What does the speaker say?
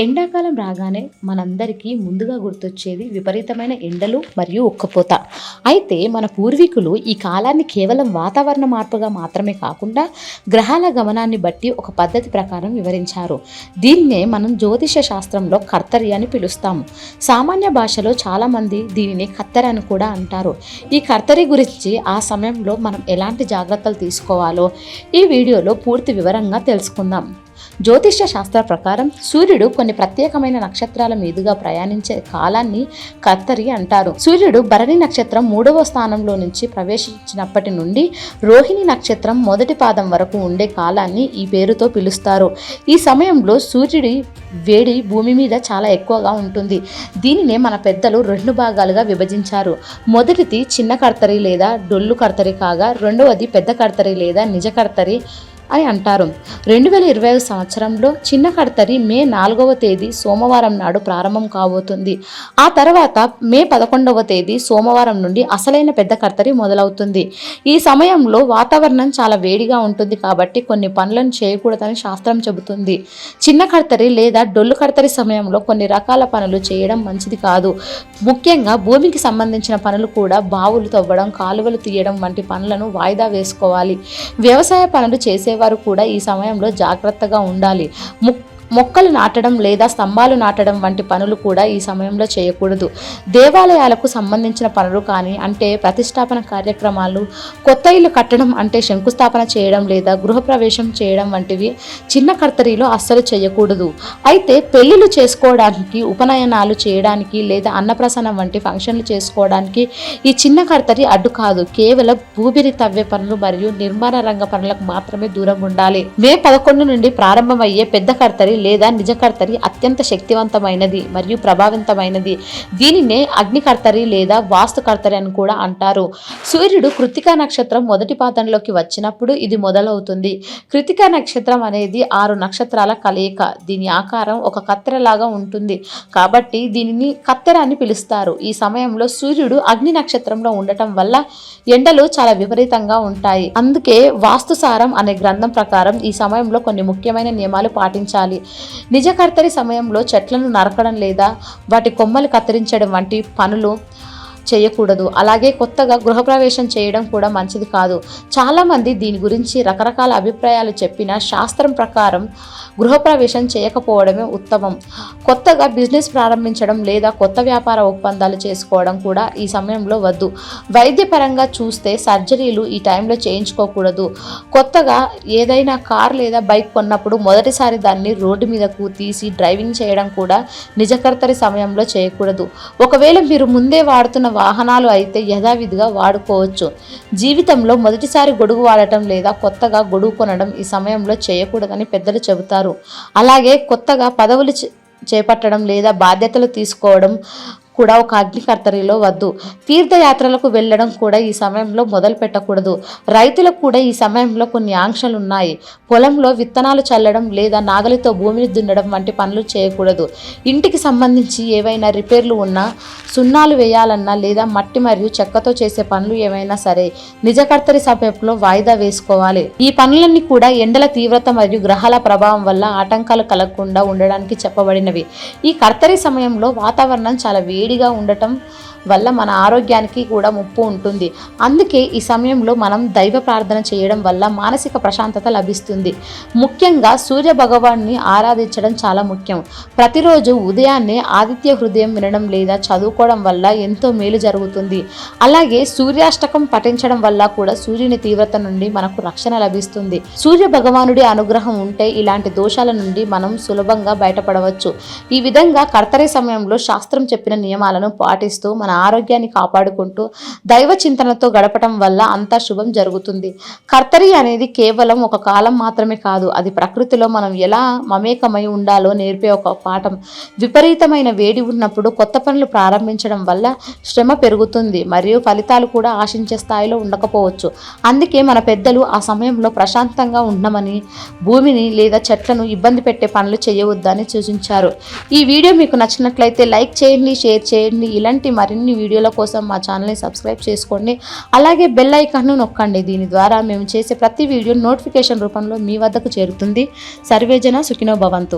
ఎండాకాలం రాగానే మనందరికీ ముందుగా గుర్తొచ్చేది విపరీతమైన ఎండలు మరియు ఉక్కపోత. అయితే మన పూర్వీకులు ఈ కాలాన్ని కేవలం వాతావరణ మార్పుగా మాత్రమే కాకుండా గ్రహాల గమనాన్ని బట్టి ఒక పద్ధతి ప్రకారం వివరించారు. దీన్నే మనం జ్యోతిష శాస్త్రంలో కర్తరి అని పిలుస్తాము. సామాన్య భాషలో చాలామంది దీనిని కత్తెర అని కూడా అంటారు. ఈ కర్తరి గురించి ఆ సమయంలో మనం ఎలాంటి జాగ్రత్తలు తీసుకోవాలో ఈ వీడియోలో పూర్తి వివరంగా తెలుసుకుందాం. జ్యోతిష్య శాస్త్ర ప్రకారం సూర్యుడు కొన్ని ప్రత్యేకమైన నక్షత్రాల మీదుగా ప్రయాణించే కాలాన్ని కర్తరి అంటారు. సూర్యుడు భరణి నక్షత్రం 3వ స్థానంలో నుంచి ప్రవేశించినప్పటి నుండి రోహిణి నక్షత్రం మొదటి పాదం వరకు ఉండే కాలాన్ని ఈ పేరుతో పిలుస్తారు. ఈ సమయంలో సూర్యుడి వేడి భూమి మీద చాలా ఎక్కువగా ఉంటుంది. దీనినే మన పెద్దలు 2 భాగాలుగా విభజించారు. మొదటిది చిన్న కర్తరి లేదా డొల్లు కర్తరి కాగా రెండవది పెద్ద కర్తరి లేదా నిజ కర్తరి అని అంటారు. 2020 సంవత్సరంలో చిన్న కర్తరి మే 4వ తేదీ సోమవారం నాడు ప్రారంభం కాబోతుంది. ఆ తర్వాత మే 11వ తేదీ సోమవారం నుండి అసలైన పెద్ద కర్తరి మొదలవుతుంది. ఈ సమయంలో వాతావరణం చాలా వేడిగా ఉంటుంది కాబట్టి కొన్ని పనులను చేయకూడదని శాస్త్రం చెబుతుంది. చిన్న కర్తరి లేదా డొల్లు కర్తరి సమయంలో కొన్ని రకాల పనులు చేయడం మంచిది కాదు. ముఖ్యంగా భూమికి సంబంధించిన పనులు కూడా బావులు తవ్వడం, కాలువలు తీయడం వంటి పనులను వాయిదా వేసుకోవాలి. వ్యవసాయ పనులు చేసే వారు కూడా ఈ సమయంలో జాగ్రత్తగా ఉండాలి. మొక్కలు నాటడం లేదా స్తంభాలు నాటడం వంటి పనులు కూడా ఈ సమయంలో చేయకూడదు. దేవాలయాలకు సంబంధించిన పనులు కానీ అంటే ప్రతిష్టాపన కార్యక్రమాలు, కొత్త ఇల్లు కట్టడం అంటే శంకుస్థాపన చేయడం లేదా గృహప్రవేశం చేయడం వంటివి చిన్న కర్తరిలో అస్సలు చేయకూడదు. అయితే పెళ్లిళ్ళు చేసుకోవడానికి, ఉపనయనాలు చేయడానికి లేదా అన్నప్రసన్నం వంటి ఫంక్షన్లు చేసుకోవడానికి ఈ చిన్న కర్తరి అడ్డు కాదు. కేవలం భూమిని తవ్వే పనులు మరియు నిర్మాణ రంగ పనులకు మాత్రమే దూరం ఉండాలి. మే 11 నుండి ప్రారంభమయ్యే పెద్ద కర్తరి లేదా నిజ కర్తరి అత్యంత శక్తివంతమైనది మరియు ప్రభావవంతమైనది. దీనినే అగ్ని కర్తరి లేదా వాస్తు కర్తరి అని కూడా అంటారు. సూర్యుడు కృత్తికా నక్షత్రం మొదటి పాదంలోకి వచ్చినప్పుడు ఇది మొదలవుతుంది. కృత్తికా నక్షత్రం అనేది 6 నక్షత్రాల కలయిక. దీని ఆకారం ఒక కత్తెరలాగా ఉంటుంది కాబట్టి దీనిని కత్తెర అని పిలుస్తారు. ఈ సమయంలో సూర్యుడు అగ్ని నక్షత్రంలో ఉండటం వల్ల ఎండలు చాలా విపరీతంగా ఉంటాయి. అందుకే వాస్తుసారం అనే గ్రంథం ప్రకారం ఈ సమయంలో కొన్ని ముఖ్యమైన నియమాలు పాటించాలి. నిజ కర్తరి సమయంలో చెట్లను నరకడం లేదా వాటి కొమ్మలు కత్తిరించడం వంటి పనులు చేయకూడదు. అలాగే కొత్తగా గృహప్రవేశం చేయడం కూడా మంచిది కాదు. చాలామంది దీని గురించి రకరకాల అభిప్రాయాలు చెప్పినా శాస్త్రం ప్రకారం గృహప్రవేశం చేయకపోవడమే ఉత్తమం. కొత్తగా బిజినెస్ ప్రారంభించడం లేదా కొత్త వ్యాపార ఒప్పందాలు చేసుకోవడం కూడా ఈ సమయంలో వద్దు. వైద్యపరంగా చూస్తే సర్జరీలు ఈ టైంలో చేయించుకోకూడదు. కొత్తగా ఏదైనా కార్ లేదా బైక్ కొన్నప్పుడు మొదటిసారి దాన్ని రోడ్డు మీదకు తీసి డ్రైవింగ్ చేయడం కూడా నిజకర్తరి సమయంలో చేయకూడదు. ఒకవేళ మీరు ముందే వాడుతున్న వాహనాలు అయితే యథావిధిగా వాడుకోవచ్చు. జీవితంలో మొదటిసారి గొడుగు వాడటం లేదా కొత్తగా గొడుగు కొనడం ఈ సమయంలో చేయకూడదని పెద్దలు చెబుతారు. అలాగే కొత్తగా పదవులు చేపట్టడం లేదా బాధ్యతలు తీసుకోవడం కూడా ఒక అగ్ని కర్తరిలో వద్దు. తీర్థయాత్రలకు వెళ్ళడం కూడా ఈ సమయంలో మొదలు పెట్టకూడదు. రైతులకు కూడా ఈ సమయంలో కొన్ని ఆంక్షలు ఉన్నాయి. పొలంలో విత్తనాలు చల్లడం లేదా నాగలితో భూమిని దున్నడం వంటి పనులు చేయకూడదు. ఇంటికి సంబంధించి ఏవైనా రిపేర్లు ఉన్నా, సున్నాలు వేయాలన్నా లేదా మట్టి మరియు చెక్కతో చేసే పనులు ఏమైనా సరే నిజ కర్తరి సమయంలో వాయిదా వేసుకోవాలి. ఈ పనులన్నీ కూడా ఎండల తీవ్రత మరియు గ్రహాల ప్రభావం వల్ల ఆటంకాలు కలగకుండా ఉండడానికి చెప్పబడినవి. ఈ కర్తరి సమయంలో వాతావరణం చాలా వేడిగా ఉండటం వల్ల మన ఆరోగ్యానికి కూడా ముప్పు ఉంటుంది. అందుకే ఈ సమయంలో మనం దైవ ప్రార్థన చేయడం వల్ల మానసిక ప్రశాంతత లభిస్తుంది. ముఖ్యంగా సూర్య భగవాన్ని ఆరాధించడం చాలా ముఖ్యం. ప్రతిరోజు ఉదయాన్నే ఆదిత్య హృదయం వినడం లేదా చదువుకోవడం వల్ల ఎంతో మేలు జరుగుతుంది. అలాగే సూర్యాష్టకం పఠించడం వల్ల కూడా సూర్యుని తీవ్రత నుండి మనకు రక్షణ లభిస్తుంది. సూర్య భగవానుడి అనుగ్రహం ఉంటే ఇలాంటి దోషాల నుండి మనం సులభంగా బయటపడవచ్చు. ఈ విధంగా కర్తరి సమయంలో శాస్త్రం చెప్పిన నియమాలను పాటిస్తూ మన ఆరోగ్యాన్ని కాపాడుకుంటూ దైవ చింతనతో గడపటం వల్ల అంతా శుభం జరుగుతుంది. కర్తరి అనేది కేవలం ఒక కాలం మాత్రమే కాదు, అది ప్రకృతిలో మనం ఎలా మమేకమై ఉండాలో నేర్పే ఒక పాఠం. విపరీతమైన వేడి ఉన్నప్పుడు కొత్త పనులు ప్రారంభించడం వల్ల శ్రమ పెరుగుతుంది మరియు ఫలితాలు కూడా ఆశించే స్థాయిలో ఉండకపోవచ్చు. అందుకే మన పెద్దలు ఆ సమయంలో ప్రశాంతంగా ఉండమని, భూమిని లేదా చెట్లను ఇబ్బంది పెట్టే పనులు చేయవద్దని సూచించారు. ఈ వీడియో మీకు నచ్చినట్లయితే లైక్ చేయండి, షేర్ చేయండి. ఇలాంటి మరిన్ని వీడియోల కోసం మా ఛానల్ని సబ్స్క్రైబ్ చేసుకోండి. అలాగే బెల్ ఐకాన్ను నొక్కండి. దీని ద్వారా మేము చేసే ప్రతి వీడియో నోటిఫికేషన్ రూపంలో మీ వద్దకు చేరుతుంది. సర్వేజన సుఖినో భవంతు.